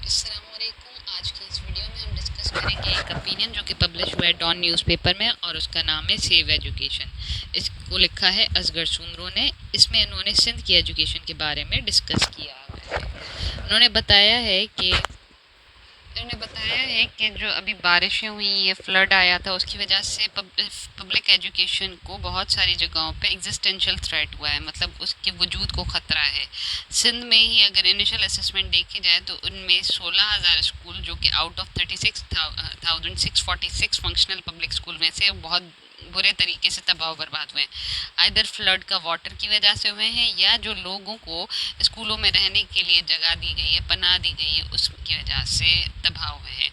अस्सलामुअलैकुम। आज की इस वीडियो में हम डिस्कस करेंगे एक ओपिनियन जो कि पब्लिश हुआ है डॉन न्यूज़पेपर में, और उसका नाम है सेव एजुकेशन। इसको लिखा है असगर सुंदरों ने। इसमें इन्होंने सिंध की एजुकेशन के बारे में डिस्कस किया है। उन्होंने बताया है कि जो अभी बारिशें हुई, ये फ्लड आया था, उसकी वजह से पब्लिक एजुकेशन को बहुत सारी जगहों पे एग्जिस्टेंशियल थ्रेट हुआ है, मतलब उसके वजूद को ख़तरा है। सिंध में ही अगर इनिशियल असेसमेंट देखी जाए तो उनमें 16,000 स्कूल, जो कि out of 36,646 functional public school में से, बहुत बुरे तरीके से तबाह बर्बाद हुए हैं। आइदर फ्लड का वाटर की वजह से हुए हैं, या जो लोगों को स्कूलों में रहने के लिए जगह दी गई है, पनाह दी गई है, उसकी वजह से तबाह हुए हैं।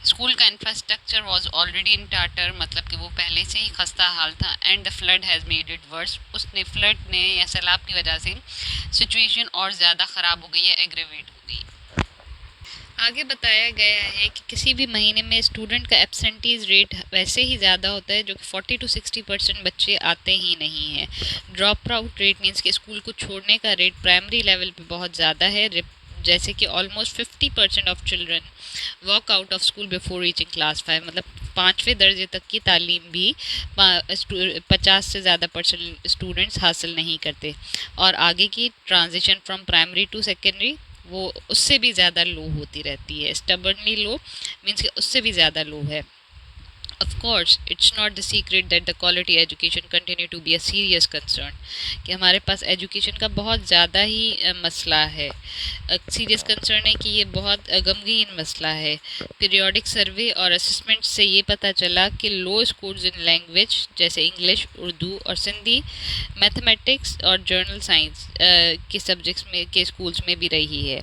स्कूल का infrastructure was already in tartar, मतलब कि वो पहले से ही खस्ता हाल था। And the flood has made it worse. उसने फ्लड ने या सैलाब की वजह से सिचुएशन और ज़्यादा ख़राब हो गई है, एग्रेवेट हो गई। आगे बताया गया है कि किसी भी महीने में स्टूडेंट का एब्सेंटीज रेट वैसे ही ज़्यादा होता है, जो कि 40 to 60% बच्चे आते ही नहीं हैं। ड्रॉप आउट रेट मीन्स कि स्कूल को छोड़ने का रेट प्राइमरी लेवल पे बहुत ज़्यादा है, जैसे कि almost 50% of children walk out of school before reaching class 5, मतलब 5वें दर्जे तक की तालीम भी 50 से ज़्यादा % स्टूडेंट्स हासिल नहीं करते। और आगे की transition from primary to secondary वो उससे भी ज़्यादा लो होती रहती है। स्टबर्नली लो मीन्स कि उससे भी ज़्यादा लो है। Of course, it's not the secret that the quality education continue to be a serious concern, कि हमारे पास एजुकेशन का बहुत ज़्यादा ही मसला है। सीरियस कंसर्न है कि ये बहुत गमगीन मसला है। पीरियोडिक सर्वे और असेसमेंट से ये पता चला कि लो स्कोर्स इन लैंग्वेज जैसे इंग्लिश, उर्दू और सिंधी, मैथमेटिक्स और जर्नल साइंस के सब्जेक्ट्स में के स्कूल्स में भी रही है।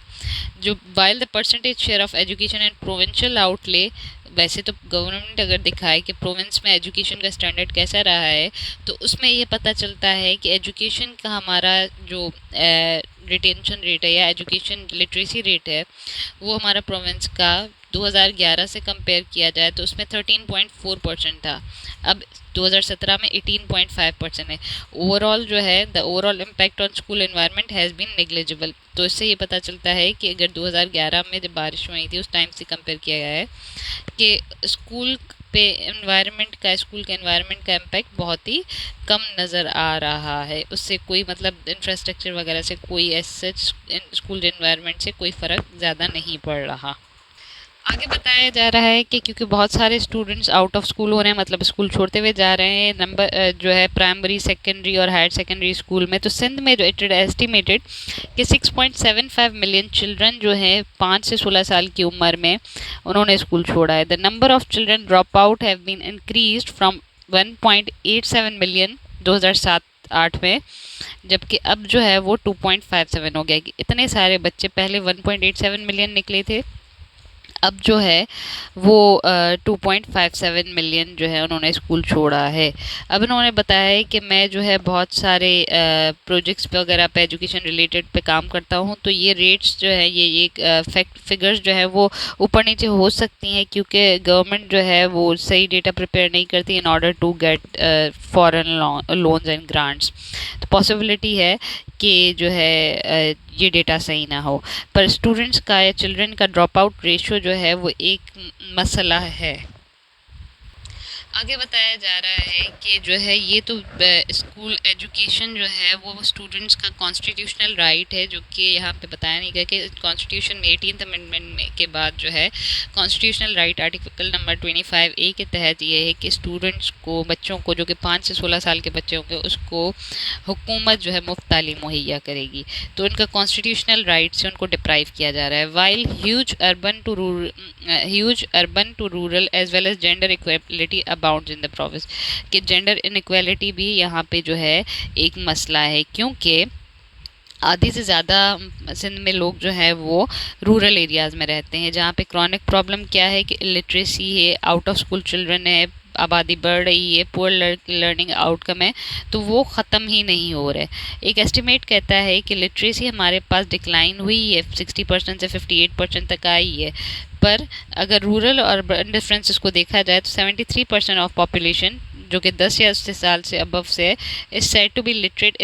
जो while the percentage share of education and provincial outlay, वैसे तो गवर्नमेंट अगर दिखाए कि प्रोविंस में एजुकेशन का स्टैंडर्ड कैसा रहा है, तो उसमें ये पता चलता है कि एजुकेशन का हमारा जो रिटेंशन रेट है या एजुकेशन लिटरेसी रेट है, वो हमारा प्रोविंस का 2011 से कंपेयर किया जाए तो उसमें 13.4% था। अब 2017 में 18.5% है। ओवरऑल जो है the overall impact on school environment has been negligible. तो इससे ये पता चलता है कि अगर 2011 में जब बारिश हुई थी उस टाइम से कंपेयर किया गया है कि स्कूल पे स्कूल के एनवायरनमेंट का इम्पैक्ट बहुत ही कम नज़र आ रहा है। उससे कोई मतलब इंफ्रास्ट्रक्चर वगैरह से कोई ऐसे स्कूल एनवायरनमेंट से कोई फ़र्क ज़्यादा नहीं पड़ रहा। आगे बताया जा रहा है कि क्योंकि बहुत सारे स्टूडेंट्स आउट ऑफ स्कूल हो रहे हैं, मतलब स्कूल छोड़ते हुए जा रहे हैं, नंबर जो है प्राइमरी, सेकेंडरी और हायर सेकेंडरी स्कूल में, तो सिंध में जो इट एस्टिमेटेड कि 6.75 मिलियन चिल्ड्रन जो हैं 5 से 16 साल की उम्र में उन्होंने स्कूल छोड़ा है। The number of children drop out have been increased from 1.87 million 2007-8 में, जबकि अब जो है वो 2.57 हो गया। कि इतने सारे बच्चे, पहले 1.87 मिलियन निकले थे, अब जो है वो 2.57 मिलियन जो है उन्होंने स्कूल छोड़ा है। अब उन्होंने बताया है कि मैं जो है बहुत सारे प्रोजेक्ट्स पे वगैरह पे एजुकेशन रिलेटेड पे काम करता हूँ, तो ये रेट्स जो है ये फैक्ट फिगर्स जो है वो ऊपर नीचे हो सकती हैं, क्योंकि गवर्नमेंट जो है वो सही डेटा प्रिपेयर नहीं करती in order to get foreign loans and grants. तो पॉसिबिलिटी है कि जो है ये डेटा सही ना हो, पर स्टूडेंट्स का या चिल्ड्रन का ड्रॉप आउट रेशियो जो है वो एक मसला है। आगे बताया जा रहा है कि जो है ये तो स्कूल एजुकेशन जो है वो स्टूडेंट्स का कॉन्स्टिट्यूशनल राइट है, जो कि यहाँ पे बताया नहीं गया कि कॉन्स्टिट्यूशन में 18th अमेंडमेंट के बाद जो है constitutional right article number 25A के तहत ये है कि स्टूडेंट्स को, बच्चों को जो कि 5 से 16 साल के बच्चे होंगे, उसको हुकूमत जो है मुफ्त तालीम मुहैया करेगी। तो उनका कॉन्स्टिट्यूशनल राइट से उनको डिप्राइव किया जा रहा है। While huge urban to rural as well as gender equality abound in the province, कि जेंडर इनइक्वालिटी भी यहाँ पे जो है एक मसला है, क्योंकि आधी से ज़्यादा सिंध में लोग जो है वो रूरल एरियाज़ में रहते हैं, जहाँ पे क्रॉनिक प्रॉब्लम क्या है कि इलिटरेसी है, आउट ऑफ स्कूल चिल्ड्रन है, आबादी बढ़ रही है, पुअर लर्निंग आउटकम है, तो वो ख़त्म ही नहीं हो रहा है। एक एस्टिमेट कहता है कि लिटरेसी हमारे पास डिक्लाइन हुई है, 60% से 58% तक आई है, पर अगर रूरल और अर्बन डिफरेंसेस को देखा जाए तो 73% ऑफ पॉपुलेशन जो कि 10 या उससे साल से अबव से है, is said to be literate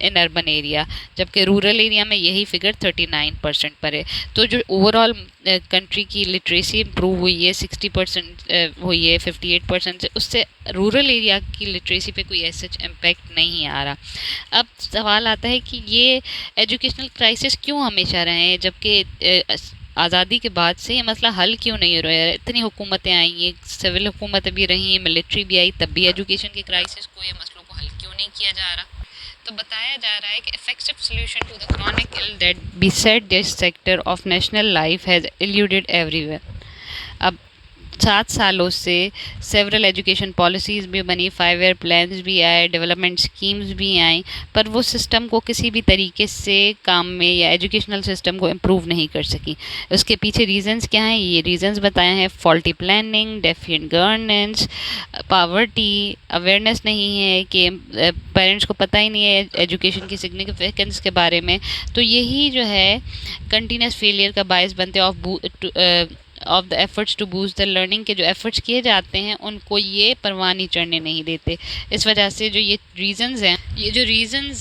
in urban area, जबकि रूरल एरिया में यही फिगर 39% पर है। तो जो ओवरऑल कंट्री की लिटरेसी इम्प्रूव हुई है 60% हुई है 58% से, उससे रूरल एरिया की लिटरेसी पे कोई ऐसा इम्पैक्ट नहीं आ रहा। अब सवाल आता है कि ये एजुकेशनल क्राइसिस क्यों हमेशा रहे हैं, जबकि आज़ादी के बाद से ये मसला हल क्यों नहीं हो रहा है। इतनी हुकूमतें आई हैं, सिविल हुकूमतें भी रही हैं, मिलिट्री भी आई, तब भी एजुकेशन के क्राइसिस को, ये मसलों को हल क्यों नहीं किया जा रहा। तो बताया जा रहा है कि effective solution to the chronic ill that beset this sector of national life has eluded everywhere. अब 7 सालों से सेवरल एजुकेशन पॉलिसीज़ भी बनी, 5 ईयर प्लान्स भी आए, डेवलपमेंट स्कीम्स भी आई, पर वो सिस्टम को किसी भी तरीके से काम में या एजुकेशनल सिस्टम को इम्प्रूव नहीं कर सकी। उसके पीछे रीजंस क्या हैं, ये रीजंस बताए हैं। Faulty planning, defiant governance, poverty, awareness नहीं है कि पेरेंट्स को पता ही नहीं है एजुकेशन की सिग्निफिकेंस के बारे में। तो यही जो है कंटिन्यूस फेलियर का बायस बनते of the efforts to boost the learning के जो एफर्ट्स किए जाते हैं उनको ये परवाह नहीं चढ़ने नहीं देते। इस वजह से जो ये रीजंस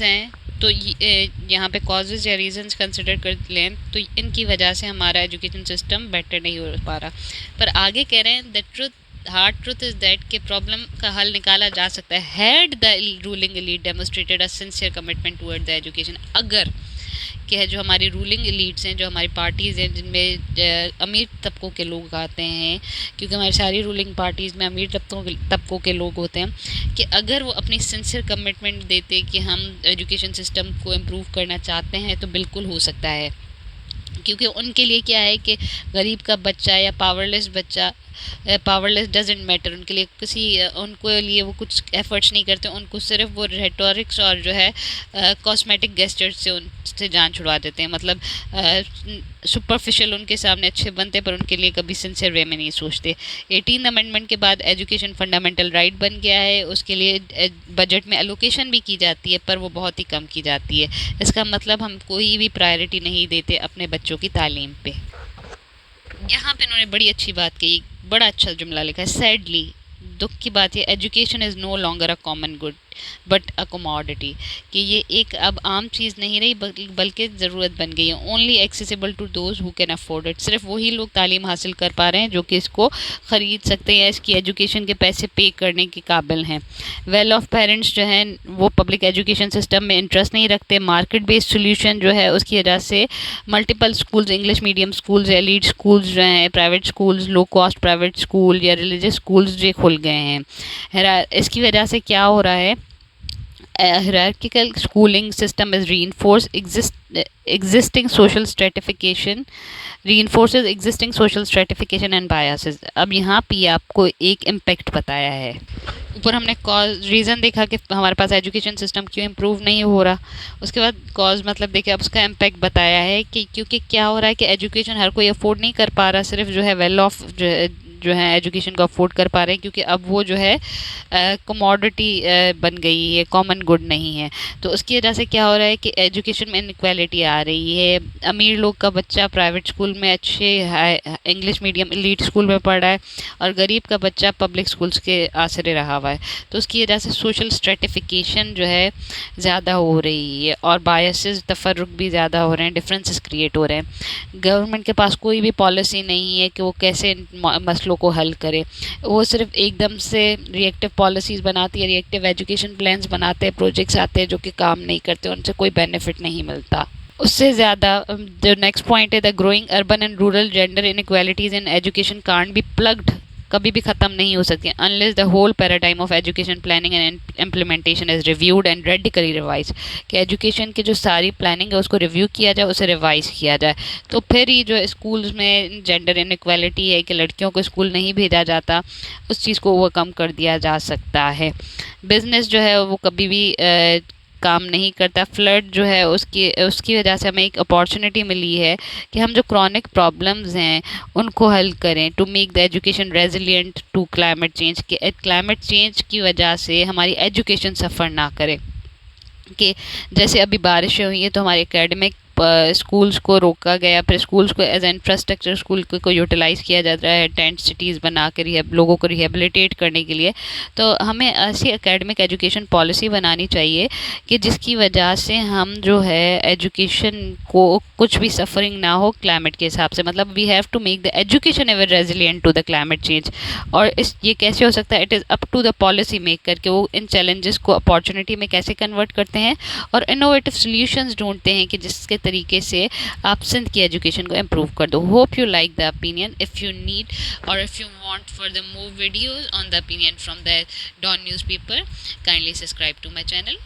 हैं तो यहाँ पे कॉजेज़ या रीजंस कंसिडर कर लें तो इनकी वजह से हमारा एजुकेशन सिस्टम बेटर नहीं हो पा रहा। पर आगे कह रहे हैं the hard truth is that कि प्रॉब्लम का हल निकाला जा सकता है had the ruling elite demonstrated a sincere commitment toward the education. अगर कि है जो हमारी रूलिंग एलीट्स हैं, जो हमारी पार्टीज़ हैं, जिनमें अमीर तबकों के लोग आते हैं, क्योंकि हमारी सारी रूलिंग पार्टीज़ में अमीर तबकों के लोग होते हैं, कि अगर वो अपनी सिंसियर कमिटमेंट देते कि हम एजुकेशन सिस्टम को इम्प्रूव करना चाहते हैं तो बिल्कुल हो सकता है। क्योंकि उनके लिए क्या है कि गरीब का बच्चा या पावरलेस डजेंट मैटर, उनके लिए उनको लिए वो कुछ एफर्ट्स नहीं करते, उनको सिर्फ वो रेटोरिक्स और जो है कॉस्मेटिक गेस्चर्स से उनसे जान छुड़वा देते हैं। मतलब सुपरफिशियल उनके सामने अच्छे बनते पर उनके लिए कभी सिंसियर वे में नहीं सोचते। 18th अमेंडमेंट के बाद एजुकेशन फंडामेंटल राइट बन गया है, उसके लिए बजट में एलोकेशन भी की जाती है पर वो बहुत ही कम की जाती है। इसका मतलब हम कोई भी प्रायोरिटी नहीं देते अपने बच्चों की तालीम पे। यहाँ पे उन्होंने बड़ी अच्छी बात कही, बड़ा अच्छा जुमला लिखा है, सैडली, दुख की बात है, education is no longer a common good but a commodity, कि ये एक अब आम चीज़ नहीं रही बल्कि ज़रूरत बन गई है। Only accessible to those who can afford it, सिर्फ वही लोग तालीम हासिल कर पा रहे हैं जो कि इसको ख़रीद सकते हैं, इसकी एजुकेशन के पैसे पे करने के काबिल हैं। वेल ऑफ पेरेंट्स जो हैं वो पब्लिक एजुकेशन सिस्टम में इंटरेस्ट नहीं रखते। मार्केट बेस्ड सोल्यूशन जो है उसकी वजह से multiple schools, English medium schools, elite schools जो हैं, private schools, low cost private school या रिलीजियस स्कूल्स जो खुल गए हैं। इसकी वजह से क्या हो रहा है, hierarchical schooling system is existing social stratification, reinforces existing social stratification and biases। अब यहाँ पे आपको एक इम्पैक्ट बताया है। ऊपर हमने कॉज रीज़न देखा कि हमारे पास एजुकेशन सिस्टम क्यों इम्प्रूव नहीं हो रहा, उसके बाद कॉज मतलब देखे अब उसका इम्पैक्ट बताया है कि क्योंकि क्या हो रहा है कि एजुकेशन हर कोई अफोर्ड नहीं कर पा रहा, सिर्फ जो है वेल ऑफ जो है एजुकेशन को अफोर्ड कर पा रहे हैं, क्योंकि अब वो जो है कमोडिटी बन गई है, कॉमन गुड नहीं है। तो उसकी वजह से क्या हो रहा है कि एजुकेशन में इनइक्वालिटी आ रही है। अमीर लोग का बच्चा प्राइवेट स्कूल में अच्छे इंग्लिश मीडियम एलीट स्कूल में पढ़ रहा है और गरीब का बच्चा पब्लिक स्कूल्स के आसरे रहा हुआ है। तो उसकी वजह से सोशल स्ट्रेटिफिकेशन जो है ज़्यादा हो रही है और बायसेस, तफर्रुक भी ज़्यादा हो रहे हैं, डिफरेंसेस क्रिएट हो रहे हैं। गवर्नमेंट के पास कोई भी पॉलिसी नहीं है कि वो कैसे मसलों को हल करे, वो सिर्फ एकदम से रिएक्टिव पॉलिसीज़ बनाती है, रिएक्टिव एजुकेशन प्लान्स बनाते हैं, प्रोजेक्ट्स आते हैं जो कि काम नहीं करते, उनसे कोई बेनिफिट नहीं मिलता। उससे ज़्यादा जो नेक्स्ट पॉइंट है, the growing urban and rural gender inequalities in education can't be plugged, कभी भी ख़त्म नहीं हो सकती unless the whole paradigm of education planning and implementation is reviewed and radically revise, कि एजुकेशन की जो सारी प्लानिंग है उसको रिव्यू किया जाए, उसे रिवाइज किया जाए, तो फिर ही जो स्कूल्स में जेंडर इनइक्वालिटी है कि लड़कियों को स्कूल नहीं भेजा जाता, उस चीज़ को ओवरकम कर दिया जा सकता है। बिज़नेस जो है वो कभी भी काम नहीं करता। फ्लड जो है उसकी वजह से हमें एक अपॉर्चुनिटी मिली है कि हम जो क्रॉनिक प्रॉब्लम्स हैं उनको हल करें, to make the education resilient to climate change, कि क्लाइमेट चेंज की वजह से हमारी एजुकेशन सफ़र ना करे। कि जैसे अभी बारिशें हुई हैं तो हमारी एकेडमिक स्कूल्स को रोका गया, फिर स्कूल्स को एज इंफ्रास्ट्रक्चर स्कूल को यूटिलाइज़ किया जा रहा है टेंट सिटीज़ बना कर लोगों को रिहेबिलिटेट करने के लिए। तो हमें ऐसी एकेडमिक एजुकेशन पॉलिसी बनानी चाहिए कि जिसकी वजह से हम जो है एजुकेशन को कुछ भी सफरिंग ना हो क्लाइमेट के हिसाब से। मतलब we have to make the education ever resilient to the climate change. और ये कैसे हो सकता है? It is up to the policy maker कि वो इन चैलेंजेस को अपॉर्चुनिटी में कैसे कन्वर्ट करते हैं और इनोवेटिव सॉल्यूशंस ढूंढते हैं कि जिसके तरीके से आप सिंध की एजुकेशन को इम्प्रूव कर दो। Hope you like the opinion. If you need or if you want further more videos on the opinion from the Dawn newspaper, kindly subscribe to my channel.